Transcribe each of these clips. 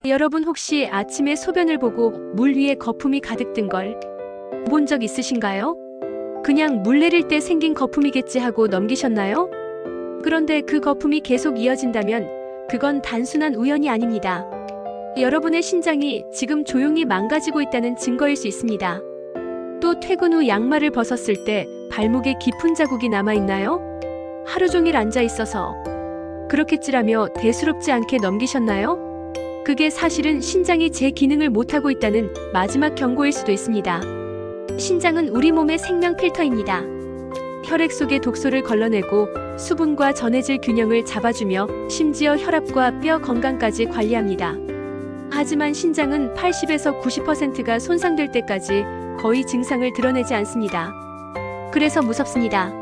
여러분 혹시 아침에 소변을 보고 물 위에 거품이 가득 든 걸 본 적 있으신가요? 그냥 물 내릴 때 생긴 거품이겠지 하고 넘기셨나요? 그런데 그 거품이 계속 이어진다면 그건 단순한 우연이 아닙니다. 여러분의 신장이 지금 조용히 망가지고 있다는 증거일 수 있습니다. 또 퇴근 후 양말을 벗었을 때 발목에 깊은 자국이 남아있나요? 하루 종일 앉아 있어서 그렇겠지라며 대수롭지 않게 넘기셨나요? 그게 사실은 신장이 제 기능을 못하고 있다는 마지막 경고일 수도 있습니다. 신장은 우리 몸의 생명 필터입니다. 혈액 속의 독소를 걸러내고 수분과 전해질 균형을 잡아주며 심지어 혈압과 뼈 건강까지 관리합니다. 하지만 신장은 80에서 90%가 손상될 때까지 거의 증상을 드러내지 않습니다. 그래서 무섭습니다.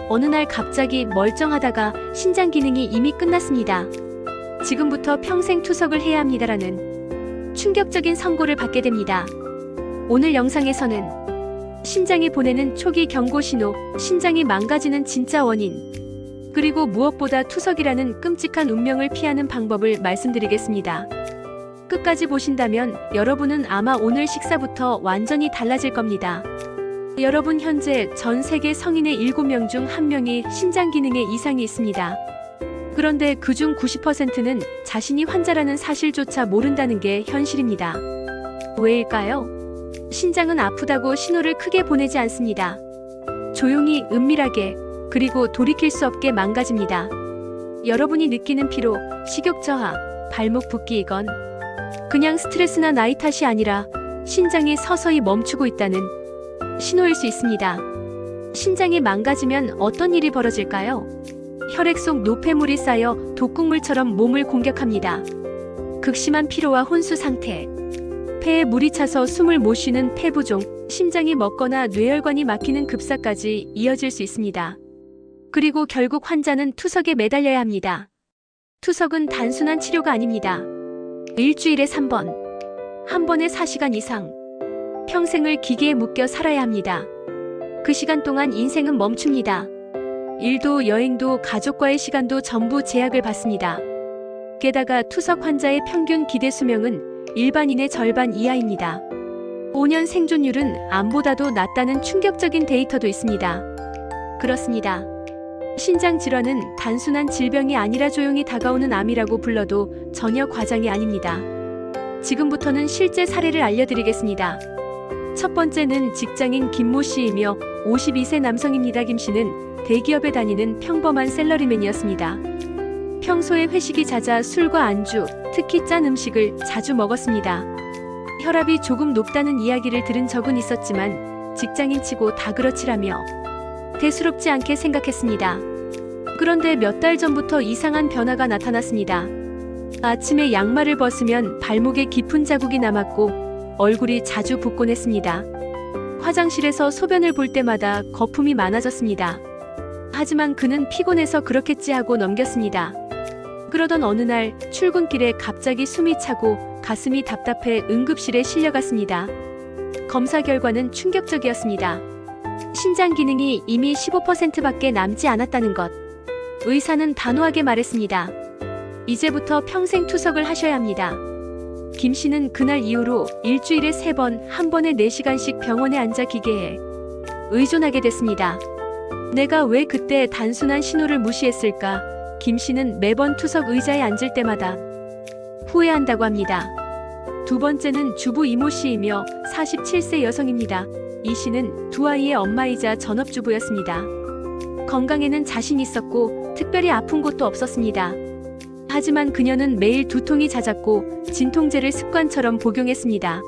어느 날 갑자기 멀쩡하다가 신장 기능이 이미 끝났습니다. 지금부터 평생 투석을 해야 합니다라는 충격적인 선고를 받게 됩니다. 오늘 영상에서는 신장이 보내는 초기 경고 신호, 신장이 망가지는 진짜 원인, 그리고 무엇보다 투석이라는 끔찍한 운명을 피하는 방법을 말씀드리겠습니다. 끝까지 보신다면 여러분은 아마 오늘 식사부터 완전히 달라질 겁니다. 여러분 현재 전 세계 성인의 7명 중 1명이 신장 기능에 이상이 있습니다. 그런데 그중 90%는 자신이 환자라는 사실조차 모른다는 게 현실입니다. 왜일까요? 신장은 아프다고 신호를 크게 보내지 않습니다. 조용히 은밀하게 그리고 돌이킬 수 없게 망가집니다. 여러분이 느끼는 피로, 식욕 저하, 발목 붓기이건 그냥 스트레스나 나이 탓이 아니라 신장이 서서히 멈추고 있다는 신호일 수 있습니다. 신장이 망가지면 어떤 일이 벌어질까요? 혈액 속 노폐물이 쌓여 독극물처럼 몸을 공격합니다. 극심한 피로와 혼수 상태, 폐에 물이 차서 숨을 못 쉬는 폐부종, 심장이 멎거나 뇌혈관이 막히는 급사까지 이어질 수 있습니다. 그리고 결국 환자는 투석에 매달려야 합니다. 투석은 단순한 치료가 아닙니다. 일주일에 3번, 한 번에 4시간 이상, 평생을 기계에 묶여 살아야 합니다. 그 시간 동안 인생은 멈춥니다. 일도 여행도 가족과의 시간도 전부 제약을 받습니다. 게다가 투석 환자의 평균 기대 수명은 일반인의 절반 이하입니다. 5년 생존율은 암보다도 낮다는 충격적인 데이터도 있습니다. 그렇습니다. 신장 질환은 단순한 질병이 아니라 조용히 다가오는 암이라고 불러도 전혀 과장이 아닙니다. 지금부터는 실제 사례를 알려드리겠습니다. 첫 번째는 직장인 김모 씨이며 52세 남성입니다. 김 씨는 대기업에 다니는 평범한 샐러리맨이었습니다. 평소에 회식이 잦아 술과 안주, 특히 짠 음식을 자주 먹었습니다. 혈압이 조금 높다는 이야기를 들은 적은 있었지만 직장인치고 다 그렇지라며 대수롭지 않게 생각했습니다. 그런데 몇 달 전부터 이상한 변화가 나타났습니다. 아침에 양말을 벗으면 발목에 깊은 자국이 남았고 얼굴이 자주 붓곤 했습니다. 화장실에서 소변을 볼 때마다 거품이 많아졌습니다. 하지만 그는 피곤해서 그렇겠지 하고 넘겼습니다. 그러던 어느 날 출근길에 갑자기 숨이 차고 가슴이 답답해 응급실에 실려갔습니다. 검사 결과는 충격적이었습니다. 신장 기능이 이미 15%밖에 남지 않았다는 것. 의사는 단호하게 말했습니다. 이제부터 평생 투석을 하셔야 합니다. 김 씨는 그날 이후로 일주일에 3번, 한 번에 4시간씩 병원에 앉아 기계에 의존하게 됐습니다. 내가 왜 그때 단순한 신호를 무시했을까? 김 씨는 매번 투석 의자에 앉을 때마다 후회한다고 합니다. 두 번째는 주부 이모 씨이며 47세 여성입니다. 이 씨는 2아이의 엄마이자 전업주부였습니다. 건강에는 자신 있었고 특별히 아픈 곳도 없었습니다. 하지만 그녀는 매일 두통이 잦았고 진통제를 습관처럼 복용했습니다.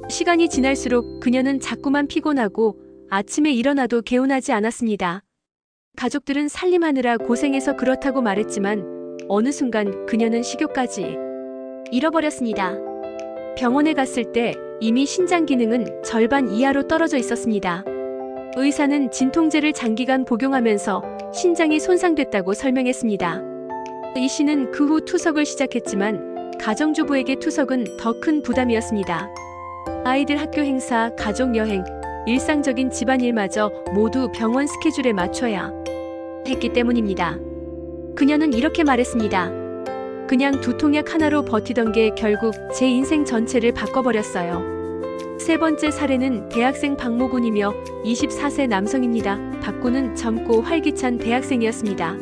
시간이 지날수록 그녀는 자꾸만 피곤하고 아침에 일어나도 개운하지 않았습니다. 가족들은 살림하느라 고생해서 그렇다고 말했지만 어느 순간 그녀는 식욕까지 잃어버렸습니다. 병원에 갔을 때 이미 신장 기능은 절반 이하로 떨어져 있었습니다. 의사는 진통제를 장기간 복용하면서 신장이 손상됐다고 설명했습니다. 이 씨는 그 후 투석을 시작했지만 가정주부에게 투석은 더 큰 부담이었습니다. 아이들 학교 행사, 가족 여행, 일상적인 집안일마저 모두 병원 스케줄에 맞춰야 했기 때문입니다. 그녀는 이렇게 말했습니다. 그냥 두통약 하나로 버티던 게 결국 제 인생 전체를 바꿔버렸어요. 세 번째 사례는 대학생 박모군이며 24세 남성입니다. 박군은 젊고 활기찬 대학생이었습니다.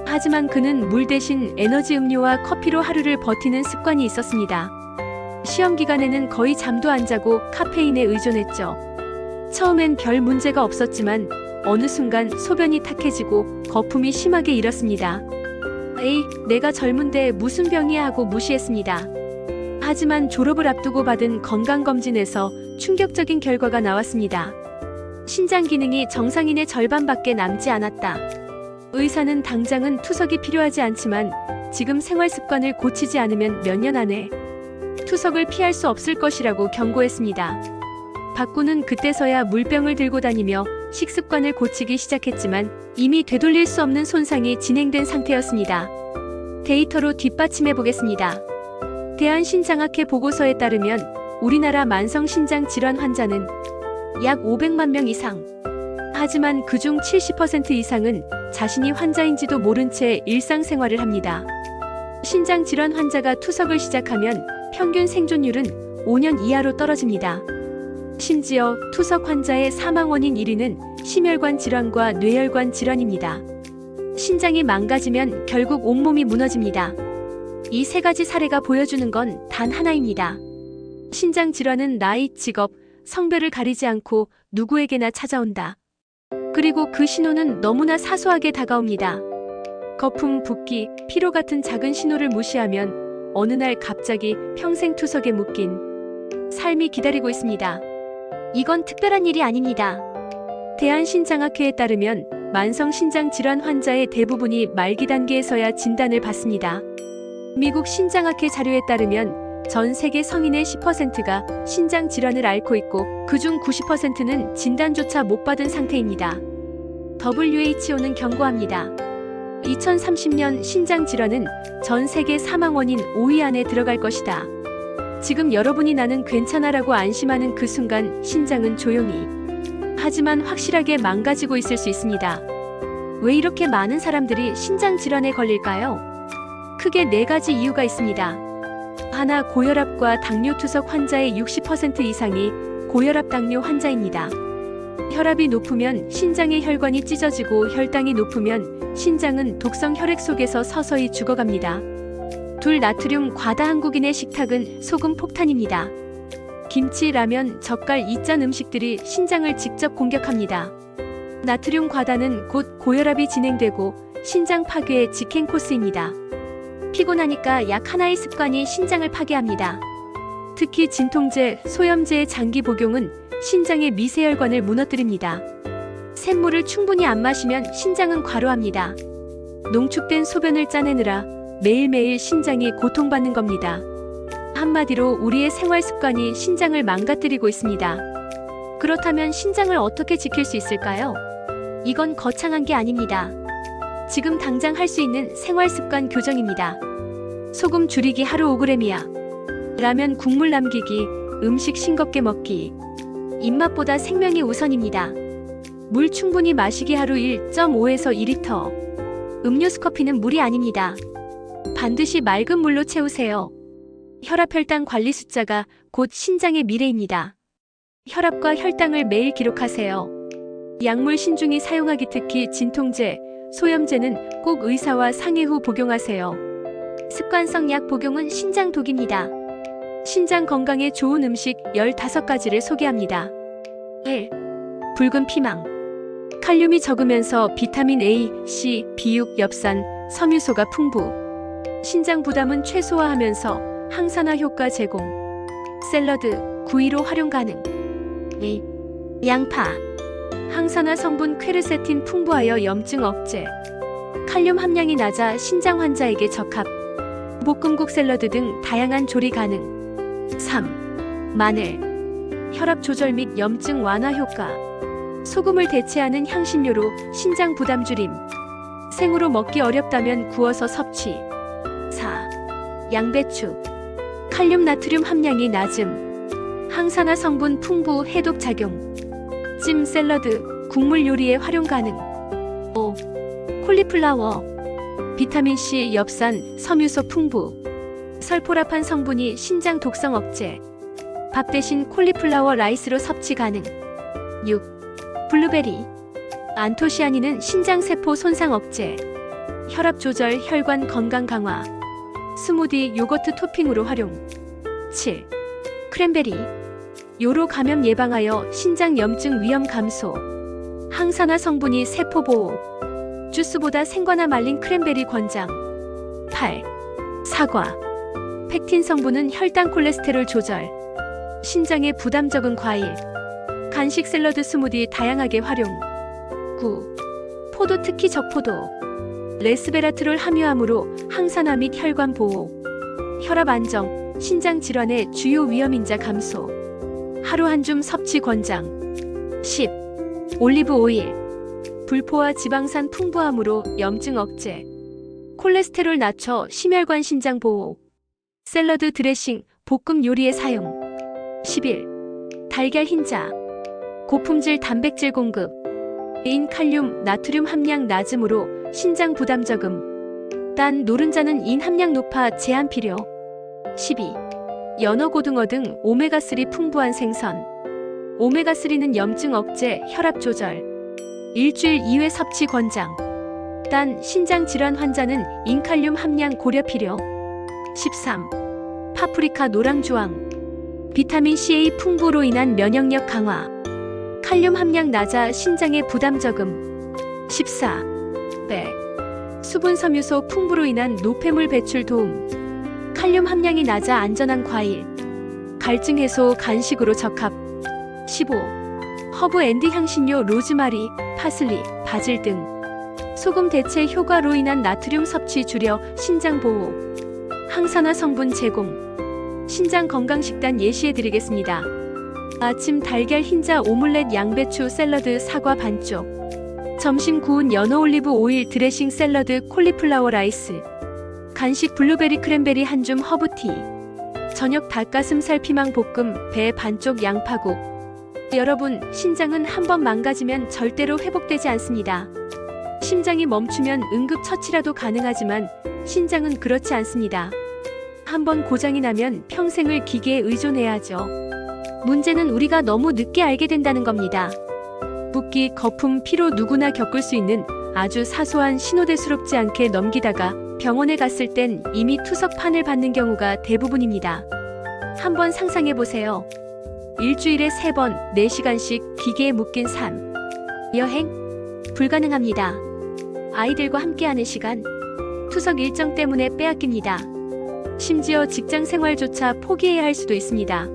하지만 그는 물 대신 에너지 음료와 커피로 하루를 버티는 습관이 있었습니다. 시험 기간에는 거의 잠도 안 자고 카페인에 의존했죠. 처음엔 별 문제가 없었지만 어느 순간 소변이 탁해지고 거품이 심하게 일었습니다. 에이, 내가 젊은데 무슨 병이야 하고 무시했습니다. 하지만 졸업을 앞두고 받은 건강검진에서 충격적인 결과가 나왔습니다. 신장 기능이 정상인의 절반밖에 남지 않았다. 의사는 당장은 투석이 필요하지 않지만 지금 생활 습관을 고치지 않으면 몇 년 안에 투석을 피할 수 없을 것이라고 경고했습니다. 박군은 그때서야 물병을 들고 다니며 식습관을 고치기 시작했지만 이미 되돌릴 수 없는 손상이 진행된 상태였습니다. 데이터로 뒷받침해 보겠습니다. 대한신장학회 보고서에 따르면 우리나라 만성신장 질환 환자는 약 500만 명 이상. 하지만 그중 70% 이상은 자신이 환자인지도 모른 채 일상생활을 합니다. 신장 질환 환자가 투석을 시작하면 평균 생존율은 5년 이하로 떨어집니다. 심지어 투석 환자의 사망 원인 1위는 심혈관 질환과 뇌혈관 질환입니다. 신장이 망가지면 결국 온몸이 무너집니다. 이 세 가지 사례가 보여주는 건 단 하나입니다. 신장 질환은 나이, 직업, 성별을 가리지 않고 누구에게나 찾아온다. 그리고 그 신호는 너무나 사소하게 다가옵니다. 거품, 붓기, 피로 같은 작은 신호를 무시하면 어느 날 갑자기 평생 투석에 묶인 삶이 기다리고 있습니다. 이건 특별한 일이 아닙니다. 대한신장학회에 따르면 만성신장질환 환자의 대부분이 말기 단계에서야 진단을 받습니다. 미국 신장학회 자료에 따르면 전 세계 성인의 10%가 신장질환을 앓고 있고 그중 90%는 진단조차 못 받은 상태입니다. WHO는 경고합니다. 2030년 신장질환은 전 세계 사망 원인 5위 안에 들어갈 것이다. 지금 여러분이 나는 괜찮아라고 안심하는 그 순간 신장은 조용히 하지만 확실하게 망가지고 있을 수 있습니다. 왜 이렇게 많은 사람들이 신장질환에 걸릴까요? 크게 네 가지 이유가 있습니다. 하나, 고혈압과 당뇨 투석 환자의 60% 이상이 고혈압 당뇨 환자입니다. 혈압이 높으면 신장의 혈관이 찢어지고 혈당이 높으면 신장은 독성 혈액 속에서 서서히 죽어갑니다. 둘, 나트륨 과다. 한국인의 식탁은 소금 폭탄입니다. 김치, 라면, 젓갈, 이짠 음식들이 신장을 직접 공격합니다. 나트륨 과다는 곧 고혈압이 진행되고 신장 파괴의 직행 코스입니다. 피곤하니까 약 하나의 습관이 신장을 파괴합니다. 특히 진통제, 소염제의 장기 복용은 신장의 미세혈관을 무너뜨립니다. 샘물을 충분히 안 마시면 신장은 과로합니다. 농축된 소변을 짜내느라 매일매일 신장이 고통받는 겁니다. 한마디로 우리의 생활 습관이 신장을 망가뜨리고 있습니다. 그렇다면 신장을 어떻게 지킬 수 있을까요? 이건 거창한 게 아닙니다. 지금 당장 할 수 있는 생활 습관 교정입니다. 소금 줄이기 하루 5g이야. 라면 국물 남기기, 음식 싱겁게 먹기. 입맛보다 생명이 우선입니다. 물 충분히 마시기 하루 1.5에서 2리터. 음료수, 커피는 물이 아닙니다. 반드시 맑은 물로 채우세요. 혈압, 혈당 관리 숫자가 곧 신장의 미래입니다. 혈압과 혈당을 매일 기록하세요. 약물 신중히 사용하기, 특히 진통제, 소염제는 꼭 의사와 상의 후 복용하세요. 습관성 약 복용은 신장 독입니다. 신장 건강에 좋은 음식 15가지를 소개합니다. 1. 붉은 피망. 칼륨이 적으면서 비타민 A, C, B6, 엽산, 섬유소가 풍부. 신장 부담은 최소화하면서 항산화 효과 제공. 샐러드, 구이로 활용 가능. 2. 양파. 항산화 성분 퀘르세틴 풍부하여 염증 억제. 칼륨 함량이 낮아 신장 환자에게 적합. 볶음국, 샐러드 등 다양한 조리 가능. 3. 마늘. 혈압 조절 및 염증 완화 효과. 소금을 대체하는 향신료로 신장 부담 줄임. 생으로 먹기 어렵다면 구워서 섭취. 4. 양배추. 칼륨 나트륨 함량이 낮음. 항산화 성분 풍부, 해독 작용. 찜, 샐러드, 국물 요리에 활용 가능. 5. 콜리플라워. 비타민C, 엽산, 섬유소 풍부. 설포라판 성분이 신장 독성 억제. 밥 대신 콜리플라워 라이스로 섭취 가능. 6. 블루베리. 안토시아닌은 신장세포 손상 억제. 혈압 조절, 혈관 건강 강화. 스무디, 요거트 토핑으로 활용. 7. 크랜베리. 요로 감염 예방하여 신장 염증 위험 감소. 항산화 성분이 세포 보호. 주스보다 생과나 말린 크랜베리 권장. 8. 사과. 펙틴 성분은 혈당 콜레스테롤 조절. 신장에 부담 적은 과일. 간식 샐러드 스무디 다양하게 활용. 9. 포도, 특히 적포도. 레스베라트롤 함유함으로 항산화 및 혈관 보호. 혈압 안정, 신장 질환의 주요 위험인자 감소. 하루 한 줌 섭취 권장. 10. 올리브 오일. 불포화 지방산 풍부함으로 염증 억제. 콜레스테롤 낮춰 심혈관 신장 보호. 샐러드 드레싱, 볶음 요리에 사용. 11. 달걀 흰자. 고품질 단백질 공급. 인 칼륨, 나트륨 함량 낮음으로 신장 부담 적음. 단 노른자는 인 함량 높아 제한 필요. 12. 연어, 고등어 등 오메가3 풍부한 생선. 오메가3는 염증 억제, 혈압 조절. 일주일 2회 섭취 권장. 단 신장 질환 환자는 인칼륨 함량 고려 필요. 13. 파프리카, 노랑주황. 비타민 CA 풍부로 인한 면역력 강화. 칼륨 함량 낮아 신장에 부담 적음. 14. 배. 수분 섬유소 풍부로 인한 노폐물 배출 도움. 칼륨 함량이 낮아 안전한 과일. 갈증 해소 간식으로 적합. 15. 허브 앤드 향신료, 로즈마리, 파슬리, 바질 등. 소금 대체 효과로 인한 나트륨 섭취 줄여 신장 보호. 항산화 성분 제공. 신장 건강 식단 예시해 드리겠습니다. 아침 달걀 흰자 오믈렛, 양배추 샐러드, 사과 반쪽. 점심 구운 연어 올리브 오일 드레싱 샐러드, 콜리플라워 라이스. 간식 블루베리 크랜베리 한 줌 허브티. 저녁 닭가슴살 피망 볶음, 배 반쪽 양파국. 여러분, 신장은 한번 망가지면 절대로 회복되지 않습니다. 심장이 멈추면 응급처치라도 가능하지만 신장은 그렇지 않습니다. 한번 고장이 나면 평생을 기계에 의존해야죠. 문제는 우리가 너무 늦게 알게 된다는 겁니다. 붓기, 거품, 피로 누구나 겪을 수 있는 아주 사소한 신호대수롭지 않게 넘기다가 병원에 갔을 땐 이미 투석판을 받는 경우가 대부분입니다. 한번 상상해보세요. 일주일에 3번, 4시간씩 기계에 묶인 삶. 여행? 불가능합니다. 아이들과 함께하는 시간? 투석 일정 때문에 빼앗깁니다. 심지어 직장 생활조차 포기해야 할 수도 있습니다.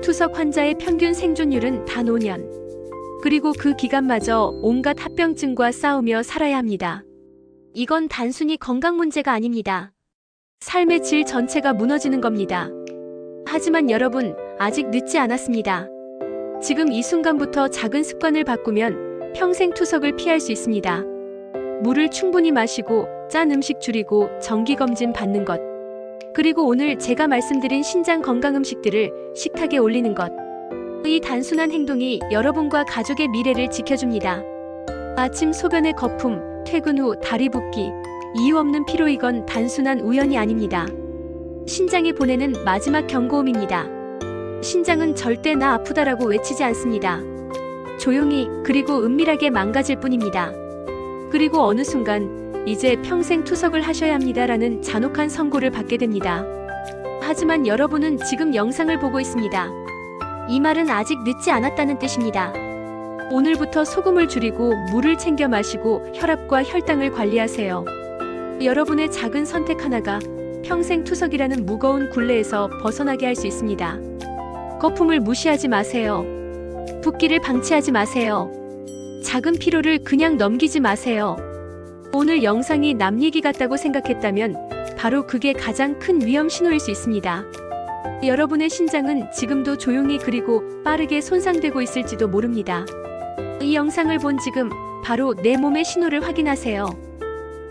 투석 환자의 평균 생존율은 단 5년. 그리고 그 기간마저 온갖 합병증과 싸우며 살아야 합니다. 이건 단순히 건강 문제가 아닙니다. 삶의 질 전체가 무너지는 겁니다. 하지만 여러분, 아직 늦지 않았습니다. 지금 이 순간부터 작은 습관을 바꾸면 평생 투석을 피할 수 있습니다. 물을 충분히 마시고 짠 음식 줄이고 정기검진 받는 것. 그리고 오늘 제가 말씀드린 신장 건강 음식들을 식탁에 올리는 것. 이 단순한 행동이 여러분과 가족의 미래를 지켜줍니다. 아침 소변의 거품, 퇴근 후 다리 붓기, 이유 없는 피로, 이건 단순한 우연이 아닙니다. 신장이 보내는 마지막 경고음입니다. 신장은 절대 나 아프다라고 외치지 않습니다. 조용히 그리고 은밀하게 망가질 뿐입니다. 그리고 어느 순간 이제 평생 투석을 하셔야 합니다라는 잔혹한 선고를 받게 됩니다. 하지만 여러분은 지금 영상을 보고 있습니다. 이 말은 아직 늦지 않았다는 뜻입니다. 오늘부터 소금을 줄이고 물을 챙겨 마시고 혈압과 혈당을 관리하세요. 여러분의 작은 선택 하나가 평생 투석이라는 무거운 굴레에서 벗어나게 할 수 있습니다. 거품을 무시하지 마세요. 붓기를 방치하지 마세요. 작은 피로를 그냥 넘기지 마세요. 오늘 영상이 남 얘기 같다고 생각했다면 바로 그게 가장 큰 위험 신호일 수 있습니다. 여러분의 신장은 지금도 조용히 그리고 빠르게 손상되고 있을지도 모릅니다. 이 영상을 본 지금 바로 내 몸의 신호를 확인하세요.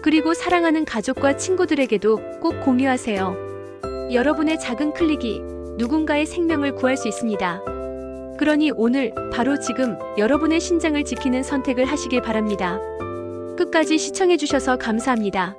그리고 사랑하는 가족과 친구들에게도 꼭 공유하세요. 여러분의 작은 클릭이 누군가의 생명을 구할 수 있습니다. 그러니 오늘 바로 지금 여러분의 신장을 지키는 선택을 하시길 바랍니다. 끝까지 시청해주셔서 감사합니다.